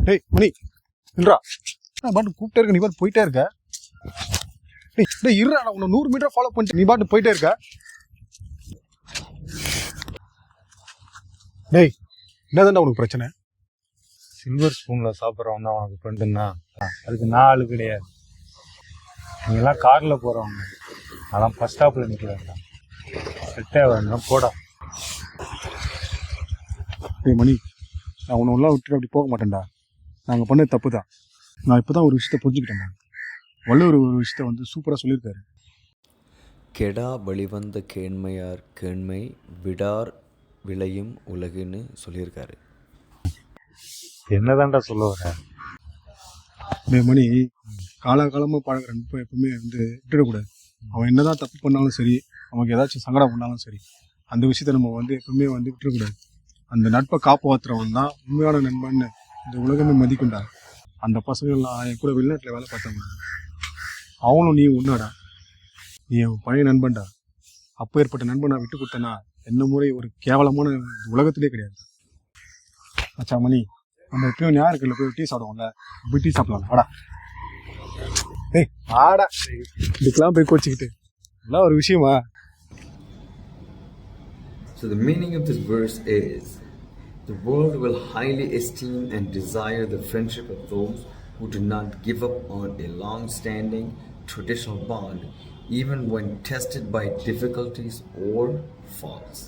டேய் மணி இல்லடா, நான் பாட்டு கூப்பிட்டே இருக்க, நீ பாட்டு போயிட்டே இருக்க. டேய் இருடா, நான் உன்னை 100 மீட்டர் ஃபாலோ பண்ணிட்டு நீ பாட்டு போயிட்டே இருக்க. டேய் என்னதான்டா உனக்கு பிரச்சனை? சில்வர் ஸ்பூனில் சாப்பிட்றவன் தான் உனக்கு ஃப்ரெண்டுன்னா அதுக்கு நான் ஆளு கிடையாது. நீங்கள்லாம் காரில் போகிறவங்க, அதெல்லாம் பஸ் ஸ்டாப்பில் நிற்கிறேன்டா. செட்டே வேணும் போடா. டேய் மணி, நான் உன்னை எல்லாம் விட்டுட்டு அப்படி போக மாட்டேன்டா. நாங்கள் பண்ணது தப்பு தான். நான் இப்போ தான் ஒரு விஷயத்த புரிஞ்சுக்கிட்டேன்டா. வள்ளுவர் ஒரு விஷயத்த வந்து சூப்பராக சொல்லியிருக்காரு. கெடா வழிவந்த கேண்மையார் கேண்மை விடார் விளையும் உலகுன்னு சொல்லியிருக்காரு. என்னதான்டா சொல்ல வர? டேய் மணி, காலகாலமாக பழகிற நட்பை எப்பவுமே வந்து விட்டுடக்கூடாது. அவன் என்னதான் தப்பு பண்ணாலும் சரி, அவனுக்கு ஏதாச்சும் சங்கடம் பண்ணாலும் சரி, அந்த விஷயத்த நம்ம வந்து எப்பவுமே வந்து விட்டுறக்கூடாது. அந்த நட்பை காப்பாற்றுறவன் தான் உண்மையான நண்பன்னு இந்த உலகமே மதிக்கும்டா. அந்த பசங்கள்லாம் என் கூட வெளிநாட்டில் வேலை பார்த்தவங்க. அவனும் நீ ஒன்றாடா. நீ என் பழைய நண்பன்டா. அப்போ ஏற்பட்ட நண்பன் நான் விட்டு கொடுத்தேன்னா என்ன முறை ஒரு கேவலமான உலகத்திலே கிடையாது. அச்சா மணி, நம்ம எப்பயும் ஞாயிற்றுக்கிழமை போய் டீ சாப்பிடுவோம்ல, போய் டீ சாப்பிடலாம் வாடா. ஏய் ஆடா, இதுக்கெல்லாம் போய் கோச்சிக்கிட்டு எல்லாம் ஒரு விஷயமா? So the meaning of this verse is, the world will highly esteem and desire the friendship of those who do not give up on a long-standing traditional bond, even when tested by difficulties or faults.